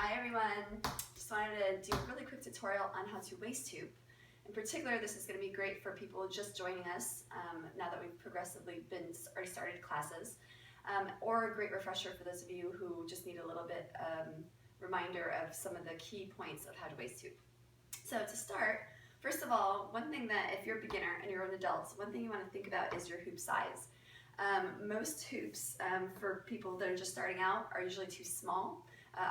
Hi everyone, just wanted to do a really quick tutorial on how to waist hoop. In particular, this is going to be great for people just joining us now that we've progressively already started classes, or a great refresher for those of you who just need a little bit reminder of some of the key points of how to waist hoop. So to start, first of all, one thing that if you're a beginner and you're an adult, one thing you want to think about is your hoop size. Most hoops for people that are just starting out are usually too small.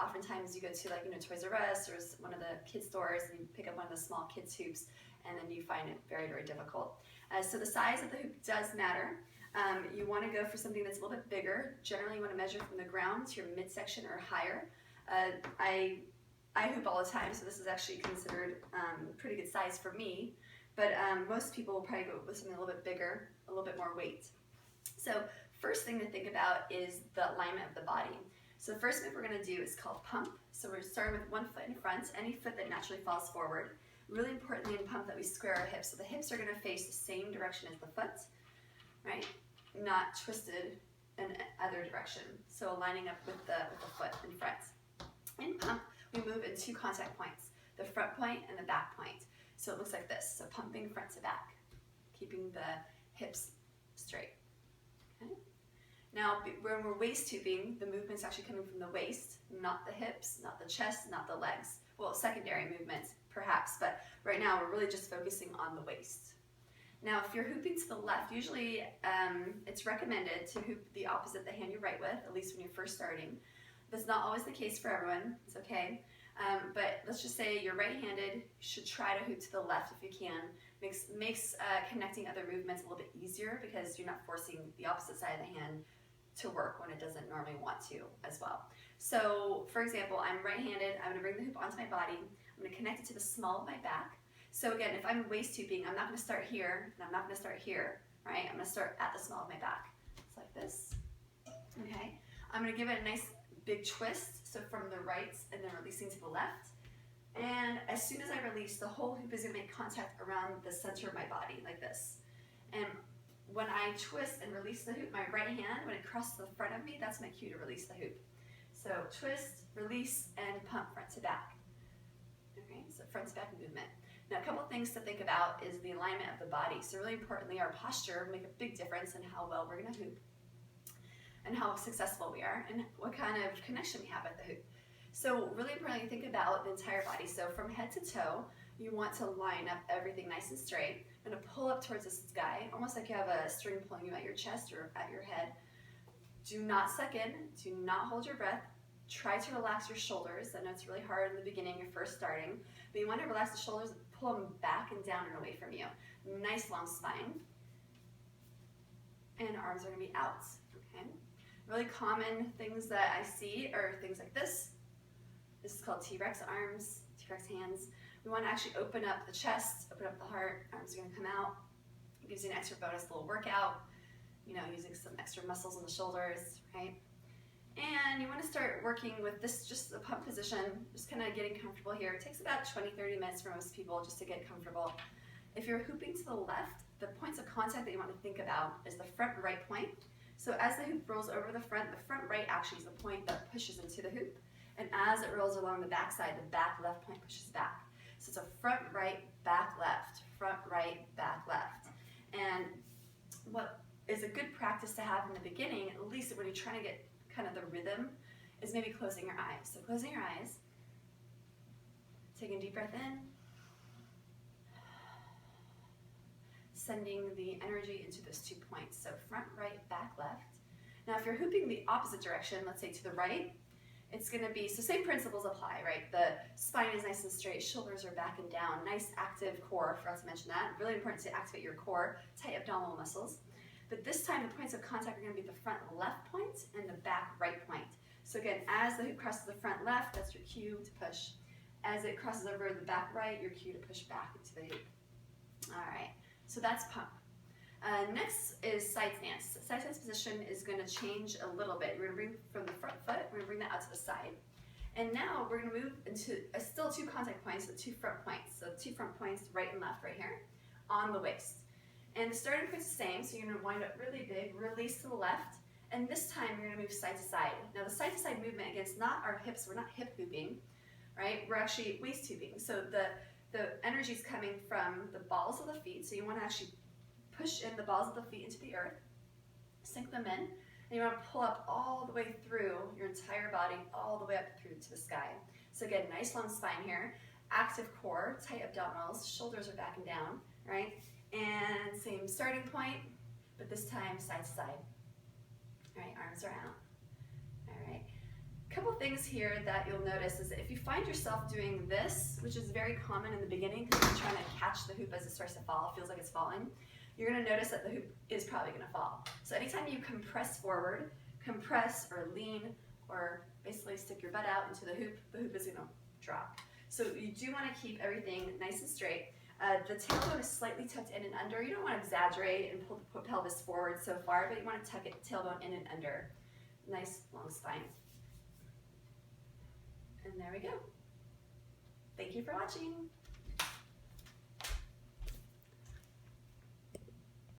Oftentimes you go to Toys R Us or one of the kids stores and you pick up one of the small kids hoops and then you find it very, very difficult. So the size of the hoop does matter. You want to go for something that's a little bit bigger. Generally you want to measure from the ground to your midsection or higher. I hoop all the time, so this is actually considered pretty good size for me, but most people will probably go with something a little bit bigger, a little bit more weight. So first thing to think about is the alignment of the body. So the first move we're going to do is called pump. So we're starting with one foot in front, any foot that naturally falls forward. Really importantly in pump that we square our hips. So the hips are going to face the same direction as the foot, right? Not twisted in either direction. So aligning up with the foot in front. In pump, we move in two contact points, the front point and the back point. So it looks like this. So pumping front to back, keeping the hips straight. Okay. Now, when we're waist hooping, the movement's actually coming from the waist, not the hips, not the chest, not the legs. Well, secondary movements, perhaps, but right now we're really just focusing on the waist. Now, if you're hooping to the left, usually it's recommended to hoop the opposite the hand you're right with, at least when you're first starting. That's not always the case for everyone, it's okay. But let's just say you're right-handed, you should try to hoop to the left if you can. Makes connecting other movements a little bit easier because you're not forcing the opposite side of the hand to work when it doesn't normally want to as well. So for example, I'm right-handed, I'm going to bring the hoop onto my body, I'm going to connect it to the small of my back. So again, if I'm waist hooping, I'm not going to start here, and I'm not going to start here, right? I'm going to start at the small of my back. It's like this, okay? I'm going to give it a nice big twist, so from the right and then releasing to the left. And as soon as I release, the whole hoop is going to make contact around the center of my body, like this. And when I twist and release the hoop, my right hand, when it crosses the front of me, that's my cue to release the hoop. So twist, release, and pump front to back. Okay, so front to back movement. Now a couple things to think about is the alignment of the body. So really importantly, our posture will make a big difference in how well we're going to hoop and how successful we are and what kind of connection we have with the hoop. So really importantly, think about the entire body. So from head to toe, you want to line up everything nice and straight. I'm going to pull up towards the sky, almost like you have a string pulling you at your chest or at your head. Do not suck in, do not hold your breath. Try to relax your shoulders. I know it's really hard in the beginning, you're first starting, but you want to relax the shoulders, pull them back and down and away from you. Nice long spine. And arms are going to be out, okay? Really common things that I see are things like this. This is called T-Rex arms, T-Rex hands. We want to actually open up the chest, open up the heart, arms are going to come out. It gives you an extra bonus little workout, using some extra muscles in the shoulders, right? And you want to start working with this, just the pump position, just kind of getting comfortable here. It takes about 20-30 minutes for most people just to get comfortable. If you're hooping to the left, the points of contact that you want to think about is the front right point. So as the hoop rolls over the front right actually is the point that pushes into the hoop. And as it rolls along the back side, the back left point pushes back. So it's a front right, back left, front right, back left. And what is a good practice to have in the beginning, at least when you're trying to get kind of the rhythm, is maybe closing your eyes. So closing your eyes, taking a deep breath in, sending the energy into those 2 points. So front right, back left. Now if you're hooping the opposite direction, let's say to the right, it's going to be, so same principles apply, right? The spine is nice and straight, shoulders are back and down, nice active core, forgot to mention that. Really important to activate your core, tight abdominal muscles. But this time the points of contact are going to be the front left point and the back right point. So again, as the hoop crosses the front left, that's your cue to push. As it crosses over the back right, your cue to push back into the hoop. All right, so that's pump. Next is side stance. Side stance position is going to change a little bit. We're going to bring from the front foot, we're going to bring that out to the side. And now we're going to move into still 2 contact points, so 2 front points. So 2 front points, right and left right here, on the waist. And the starting point's the same, so you're going to wind up really big, release to the left, And this time you're gonna move side to side. Now the side to side movement, again, it's not our hips, we're not hip hooping, right? We're actually waist hooping. So the energy is coming from the balls of the feet. So you wanna actually push in the balls of the feet into the earth, sink them in, and you wanna pull up all the way through your entire body, all the way up through to the sky. So again, nice long spine here, active core, tight abdominals, shoulders are back and down, right? And same starting point, but this time side to side. All right, arms are out. All right. A couple things here that you'll notice is if you find yourself doing this, which is very common in the beginning because you're trying to catch the hoop as it starts to fall, it feels like it's falling, you're gonna notice that the hoop is probably gonna fall. So anytime you compress forward, compress or lean, or basically stick your butt out into the hoop is gonna drop. So you do wanna keep everything nice and straight. The tailbone is slightly tucked in and under. You don't want to exaggerate and pull the pelvis forward so far, but you want to tuck it tailbone in and under. Nice long spine. And there we go. Thank you for watching.